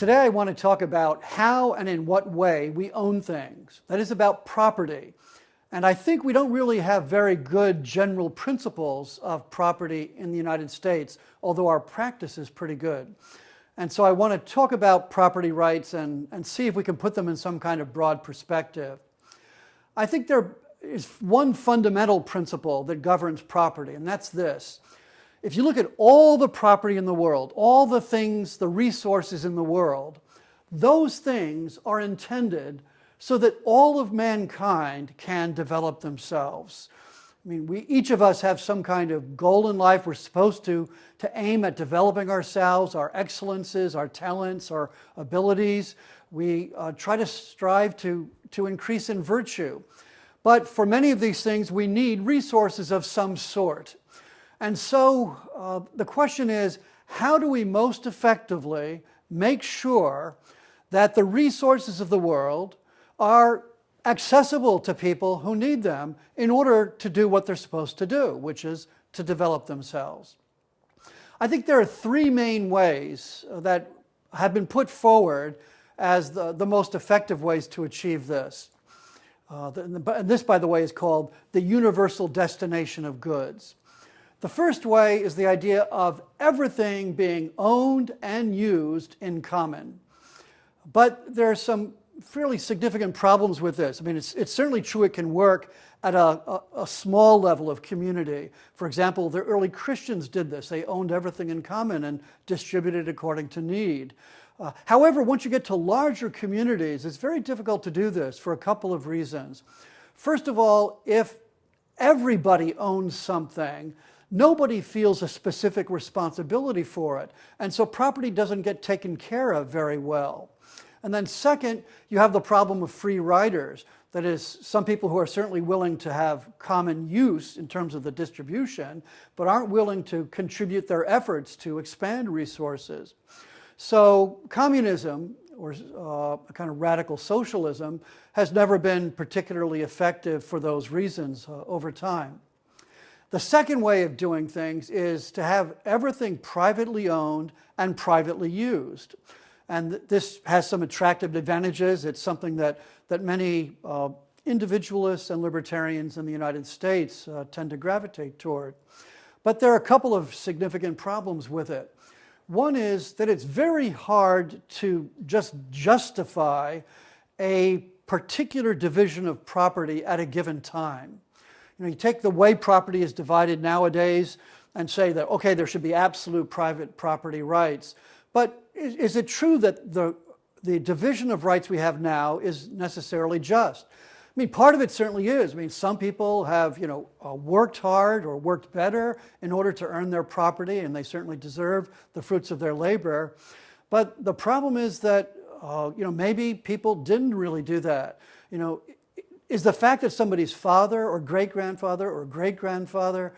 Today I want to talk about how and in what way we own things. That is about property. And I think we don't really have very good general principles of property in the United States, although our practice is pretty good. And so I want to talk about property rights and see if we can put them in some kind of broad perspective. I think there is one fundamental principle that governs property, and that's this. If you look at all the property in the world, all the things, the resources in the world, those things are intended so that all of mankind can develop themselves. I mean, each of us have some kind of goal in life. We're supposed to aim at developing ourselves, our excellences, our talents, our abilities. We try to strive to increase in virtue. But for many of these things, we need resources of some sort. And so the question is, how do we most effectively make sure that the resources of the world are accessible to people who need them in order to do what they're supposed to do, which is to develop themselves? I think there are three main ways that have been put forward as the most effective ways to achieve this. And this, by the way, is called the universal destination of goods. The first way is the idea of everything being owned and used in common. But there are some fairly significant problems with this. I mean, it's certainly true it can work at a small level of community. For example, the early Christians did this. They owned everything in common and distributed according to need. However, once you get to larger communities, it's very difficult to do this for a couple of reasons. First of all, if everybody owns something, nobody feels a specific responsibility for it. And so property doesn't get taken care of very well. And then second, you have the problem of free riders. That is, some people who are certainly willing to have common use in terms of the distribution, but aren't willing to contribute their efforts to expand resources. So communism, or a kind of radical socialism, has never been particularly effective for those reasons over time. The second way of doing things is to have everything privately owned and privately used. And this has some attractive advantages. It's something that many individualists and libertarians in the United States tend to gravitate toward. But there are a couple of significant problems with it. One is that it's very hard to just justify a particular division of property at a given time. You take the way property is divided nowadays and say that, okay, there should be absolute private property rights. But is it true that the division of rights we have now is necessarily just? I mean, part of it certainly is. I mean, some people have, worked hard or worked better in order to earn their property, and they certainly deserve the fruits of their labor. But the problem is that, maybe people didn't really do that. Is the fact that somebody's father or great-grandfather or great-grandfather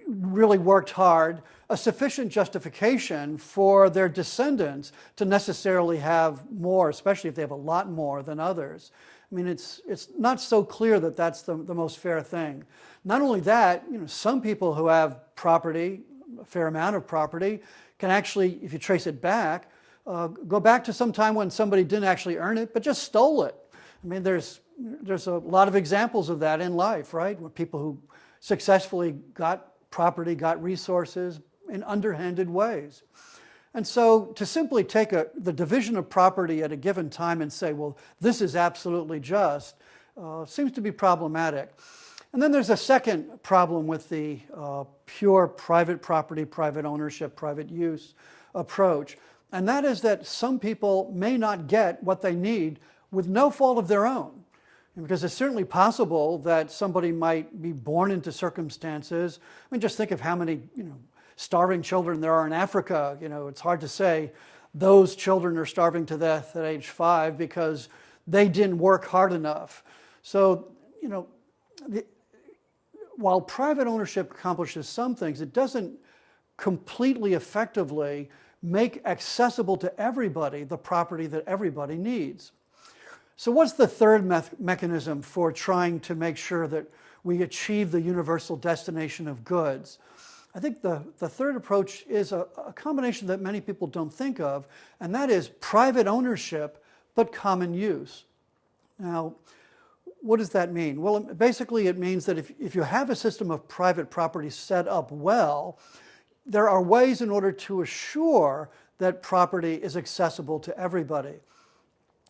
really worked hard a sufficient justification for their descendants to necessarily have more, especially if they have a lot more than others? I mean, it's not so clear that that's the most fair thing. Not only that, some people who have property, a fair amount of property, can actually, if you trace it back, go back to some time when somebody didn't actually earn it, but just stole it. I mean, there's a lot of examples of that in life, right? Where people who successfully got property, got resources in underhanded ways. And so to simply take the division of property at a given time and say, well, this is absolutely just, seems to be problematic. And then there's a second problem with the pure private property, private ownership, private use approach. And that is that some people may not get what they need with no fault of their own. Because it's certainly possible that somebody might be born into circumstances. I mean, just think of how many, starving children there are in Africa. It's hard to say those children are starving to death at age 5 because they didn't work hard enough. So, while private ownership accomplishes some things, it doesn't completely effectively make accessible to everybody the property that everybody needs. So what's the third mechanism for trying to make sure that we achieve the universal destination of goods? I think the third approach is a combination that many people don't think of, and that is private ownership but common use. Now, what does that mean? Well, basically it means that if you have a system of private property set up well, there are ways in order to assure that property is accessible to everybody.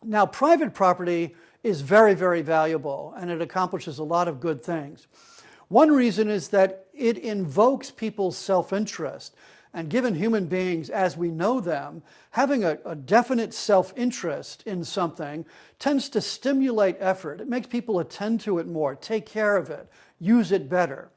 Now, private property is very, very valuable, and it accomplishes a lot of good things. One reason is that it invokes people's self-interest. And given human beings as we know them, having a definite self-interest in something tends to stimulate effort. It makes people attend to it more, take care of it, use it better.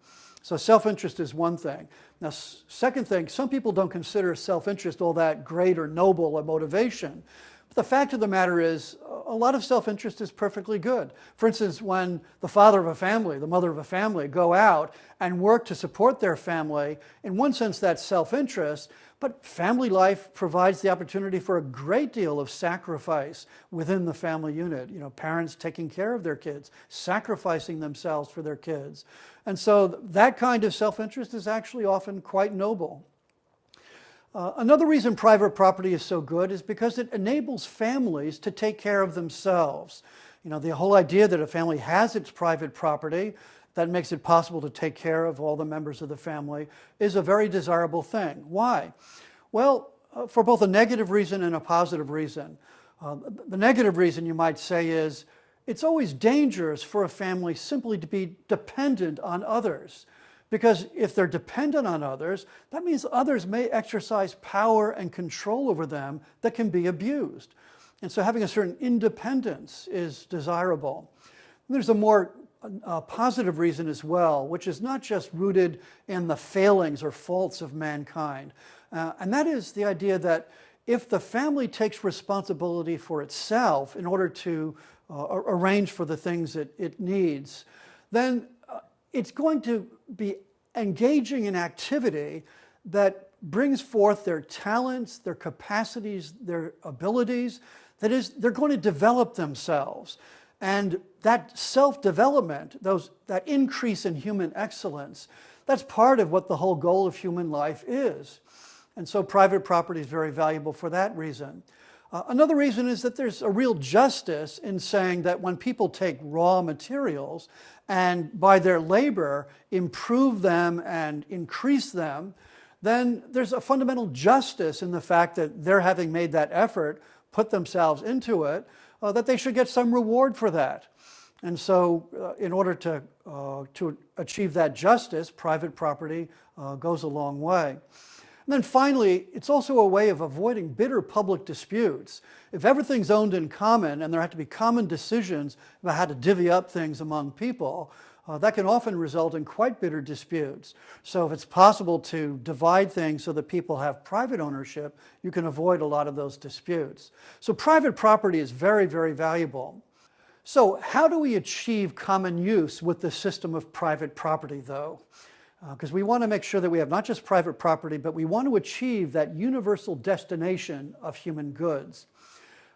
So self-interest is one thing. Now, second thing, some people don't consider self-interest all that great or noble a motivation. But the fact of the matter is, a lot of self-interest is perfectly good. For instance, when the father of a family, the mother of a family go out and work to support their family, in one sense that's self-interest, but family life provides the opportunity for a great deal of sacrifice within the family unit. You know, parents taking care of their kids, sacrificing themselves for their kids. And so that kind of self-interest is actually often quite noble. Another reason private property is so good is because it enables families to take care of themselves. You know, the whole idea that a family has its private property that makes it possible to take care of all the members of the family is a very desirable thing. Why? Well, for both a negative reason and a positive reason. The negative reason, you might say, is it's always dangerous for a family simply to be dependent on others. Because if they're dependent on others, that means others may exercise power and control over them that can be abused. And so having a certain independence is desirable. And there's a more positive reason as well, which is not just rooted in the failings or faults of mankind. And that is the idea that if the family takes responsibility for itself in order to arrange for the things that it needs, then it's going to be engaging in activity that brings forth their talents, their capacities, their abilities. That is, they're going to develop themselves. And that self-development, that increase in human excellence, that's part of what the whole goal of human life is. And so private property is very valuable for that reason. Another reason is that there's a real justice in saying that when people take raw materials and by their labor improve them and increase them, then there's a fundamental justice in the fact that they're having made that effort, put themselves into it, that they should get some reward for that. And so in order to achieve that justice, private property goes a long way. And then finally, it's also a way of avoiding bitter public disputes. If everything's owned in common and there have to be common decisions about how to divvy up things among people, that can often result in quite bitter disputes. So if it's possible to divide things so that people have private ownership, you can avoid a lot of those disputes. So private property is very, very valuable. So how do we achieve common use with the system of private property, though? Because we want to make sure that we have not just private property, but we want to achieve that universal destination of human goods.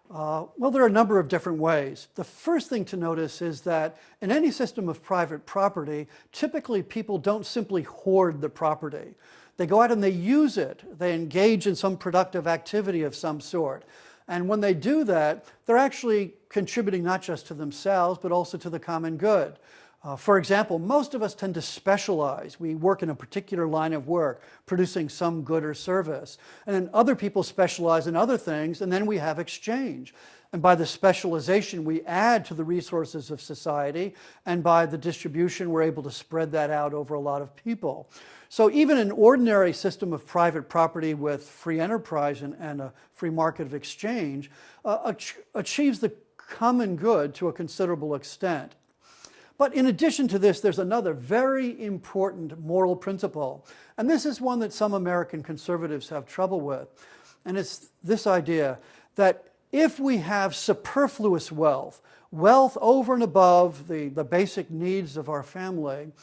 Well, there are a number of different ways. The first thing to notice is that in any system of private property, typically people don't simply hoard the property. They go out and they use it. They engage in some productive activity of some sort. And when they do that, they're actually contributing not just to themselves, but also to the common good. For example, most of us tend to specialize. We work in a particular line of work, producing some good or service. And then other people specialize in other things, and then we have exchange. And by the specialization, we add to the resources of society, and by the distribution, we're able to spread that out over a lot of people. So even an ordinary system of private property with free enterprise and a free market of exchange achieves the common good to a considerable extent. But in addition to this, there's another very important moral principle. And this is one that some American conservatives have trouble with. And it's this idea that if we have superfluous wealth, wealth over and above the basic needs of our family,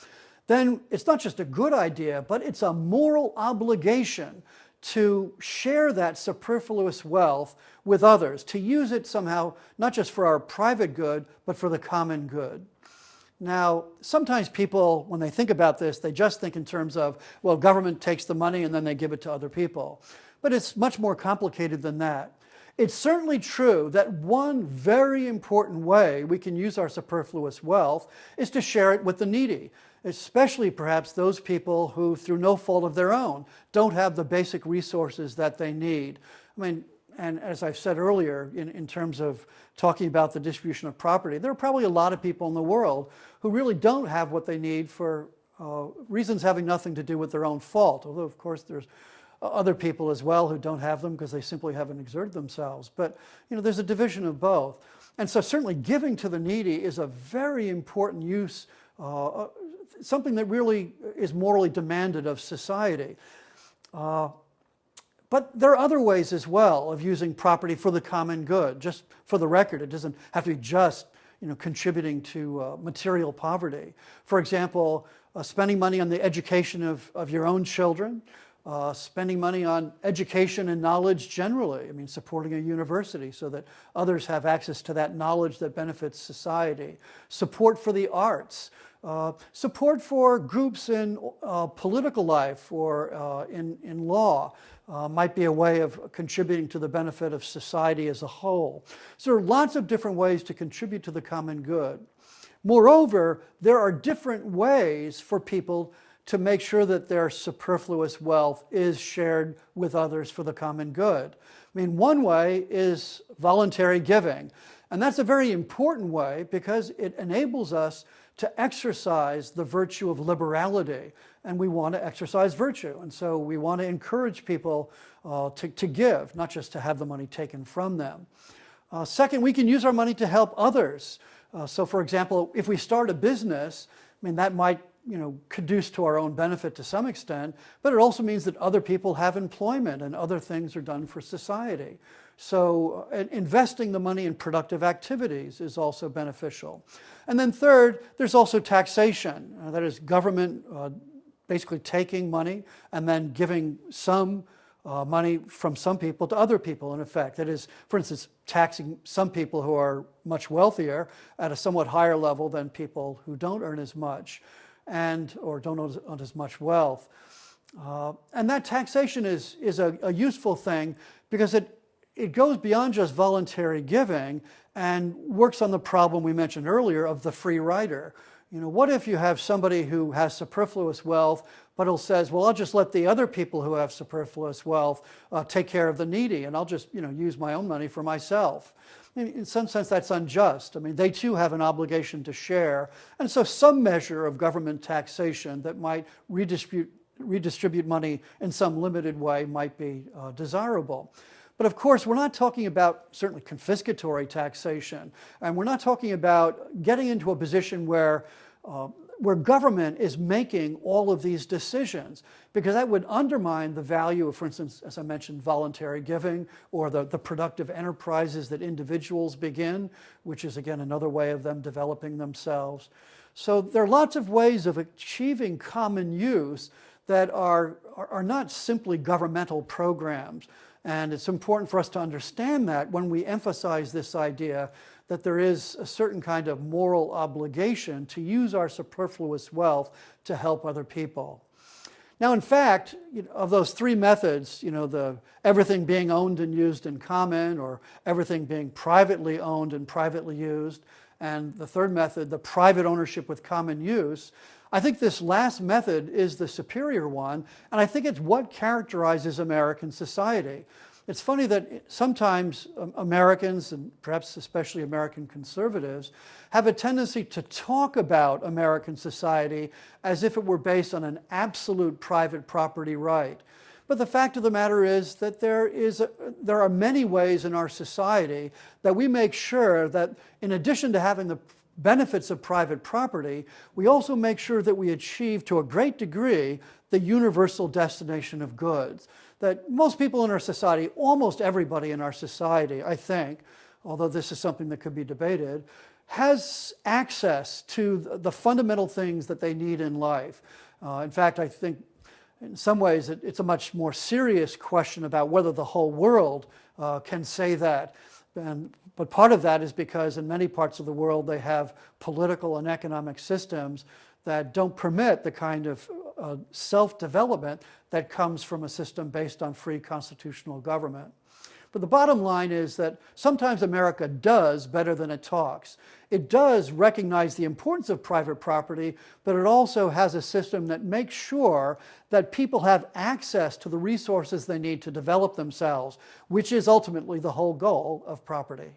then it's not just a good idea, but it's a moral obligation to share that superfluous wealth with others, to use it somehow, not just for our private good, but for the common good. Now, sometimes people, when they think about this, they just think in terms of, well, government takes the money and then they give it to other people. But it's much more complicated than that. It's certainly true that one very important way we can use our superfluous wealth is to share it with the needy, especially perhaps those people who, through no fault of their own, don't have the basic resources that they need. I mean, and as I've said earlier, in terms of talking about the distribution of property, there are probably a lot of people in the world who really don't have what they need for reasons having nothing to do with their own fault, although of course there's other people as well who don't have them because they simply haven't exerted themselves. But there's a division of both. And so certainly giving to the needy is a very important use, something that really is morally demanded of society. But there are other ways as well of using property for the common good. Just for the record, it doesn't have to be just contributing to material poverty. For example, spending money on the education of your own children, spending money on education and knowledge generally. I mean, supporting a university so that others have access to that knowledge that benefits society. Support for the arts. Support for groups in political life or in law might be a way of contributing to the benefit of society as a whole. So there are lots of different ways to contribute to the common good. Moreover, there are different ways for people to make sure that their superfluous wealth is shared with others for the common good. I mean, one way is voluntary giving. And that's a very important way because it enables us to exercise the virtue of liberality. And we want to exercise virtue. And so we want to encourage people to give, not just to have the money taken from them. Second, we can use our money to help others. So for example, if we start a business, I mean, that might conduce to our own benefit to some extent, but it also means that other people have employment and other things are done for society. So investing the money in productive activities is also beneficial. And then third, there's also taxation. That is government basically taking money and then giving some money from some people to other people, in effect. That is, for instance, taxing some people who are much wealthier at a somewhat higher level than people who don't earn as much or don't own as much wealth. And that taxation is a useful thing because it goes beyond just voluntary giving and works on the problem we mentioned earlier of the free rider. What if you have somebody who has superfluous wealth, but who says, well, I'll just let the other people who have superfluous wealth take care of the needy, and I'll just use my own money for myself. In some sense, that's unjust. I mean, they too have an obligation to share. And so some measure of government taxation that might redistribute money in some limited way might be desirable. But of course, we're not talking about certainly confiscatory taxation. And we're not talking about getting into a position where government is making all of these decisions, because that would undermine the value of, for instance, as I mentioned, voluntary giving or the productive enterprises that individuals begin, which is, again, another way of them developing themselves. So there are lots of ways of achieving common use that are not simply governmental programs. And it's important for us to understand that when we emphasize this idea that there is a certain kind of moral obligation to use our superfluous wealth to help other people. Now, in fact, of those three methods, the everything being owned and used in common, or everything being privately owned and privately used, and the third method, the private ownership with common use, I think this last method is the superior one, and I think it's what characterizes American society. It's funny that sometimes Americans, and perhaps especially American conservatives, have a tendency to talk about American society as if it were based on an absolute private property right. But the fact of the matter is that there are many ways in our society that we make sure that in addition to having the benefits of private property, we also make sure that we achieve to a great degree the universal destination of goods. That most people in our society, almost everybody in our society, I think, although this is something that could be debated, has access to the fundamental things that they need in life. In fact, I think in some ways it's a much more serious question about whether the whole world can say that. But part of that is because in many parts of the world they have political and economic systems that don't permit the kind of self-development that comes from a system based on free constitutional government. But the bottom line is that sometimes America does better than it talks. It does recognize the importance of private property, but it also has a system that makes sure that people have access to the resources they need to develop themselves, which is ultimately the whole goal of property.